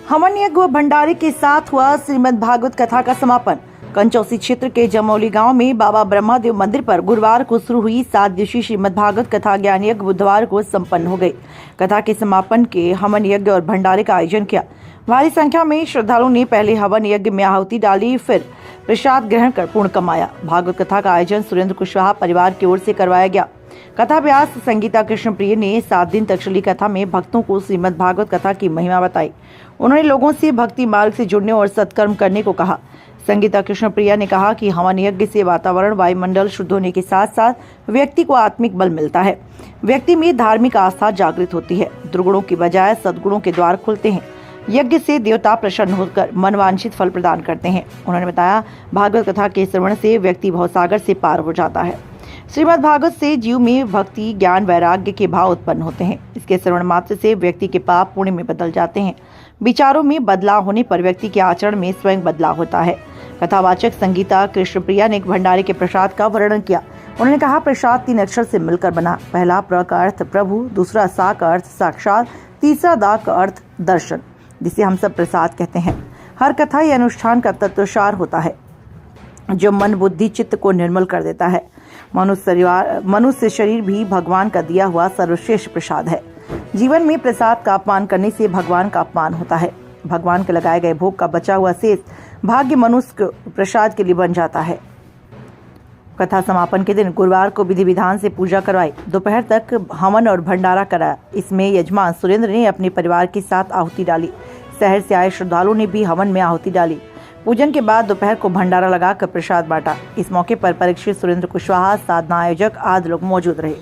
हवन यज्ञ व भंडारे के साथ हुआ श्रीमद् भागवत कथा का समापन। कंचौसी क्षेत्र के जमौली गांव में बाबा ब्रह्मादेव मंदिर पर गुरुवार को शुरू हुई 7 दिवसीय श्रीमद् भागवत कथा ज्ञान यज्ञ बुधवार को संपन्न हो गई। कथा के समापन के हवन यज्ञ और भंडारे का आयोजन किया। भारी संख्या में श्रद्धालुओं ने पहले हवन यज्ञ में आहुति डाली, फिर प्रसाद ग्रहण कर पुण्य कमाया। भागवत कथा का आयोजन सुरेंद्र कुशवाहा परिवार की ओर से करवाया गया। कथा व्यास संगीता कृष्णप्रिय ने 7 दिन तक चली कथा में भक्तों को श्रीमद् भागवत कथा की महिमा बताई। उन्होंने लोगों से भक्ति मार्ग से जुड़ने और सत्कर्म करने को कहा। संगीता कृष्णप्रिया ने कहा कि हवन यज्ञ से वातावरण वायुमंडल शुद्ध होने के साथ साथ व्यक्ति को आत्मिक बल मिलता है। व्यक्ति में धार्मिक आस्था जागृत होती है। दुर्गुणों की बजाय सद्गुणों के द्वार खुलते हैं। यज्ञ से देवता प्रसन्न होकर मनवांछित फल प्रदान करते हैं। उन्होंने बताया, भागवत कथा के श्रवण से व्यक्ति भवसागर से पार हो जाता है। श्रीमद् भागवत से जीव में भक्ति, ज्ञान, वैराग्य के भाव उत्पन्न होते हैं। इसके श्रवण मात्र से व्यक्ति के पाप पुण्य में बदल जाते हैं। विचारों में बदलाव होने पर व्यक्ति के आचरण में स्वयं बदलाव होता है। कथावाचक संगीता कृष्णप्रिया ने भंडारे के प्रसाद का वर्णन किया। उन्होंने कहा, प्रसाद 3 अक्षर से मिलकर बना। पहला प्र का अर्थ प्रभु, दूसरा सा का अर्थ साक्षात, तीसरा दा का अर्थ दर्शन, जिसे हम सब प्रसाद कहते हैं। हर कथा या अनुष्ठान का तत्वसार होता है जो मन, बुद्धि, चित्त को निर्मल कर देता है। मनुष्य शरीर भी भगवान का दिया हुआ सर्वश्रेष्ठ प्रसाद है। जीवन में प्रसाद का अपमान करने से भगवान का अपमान होता है। भगवान के लगाए गए भोग का बचा हुआ शेष भाग्य मनुष्य प्रसाद के लिए बन जाता है। कथा समापन के दिन गुरुवार को विधि विधान से पूजा करवाई। दोपहर तक हवन और भंडारा कराया। इसमें यजमान सुरेंद्र ने अपने परिवार के साथ आहुति डाली। शहर से आए श्रद्धालुओं ने भी हवन में आहुति डाली। पूजन के बाद दोपहर को भंडारा लगाकर प्रसाद बांटा। इस मौके पर परीक्षित, सुरेंद्र कुशवाहा, साधना आयोजक आदि लोग मौजूद रहे।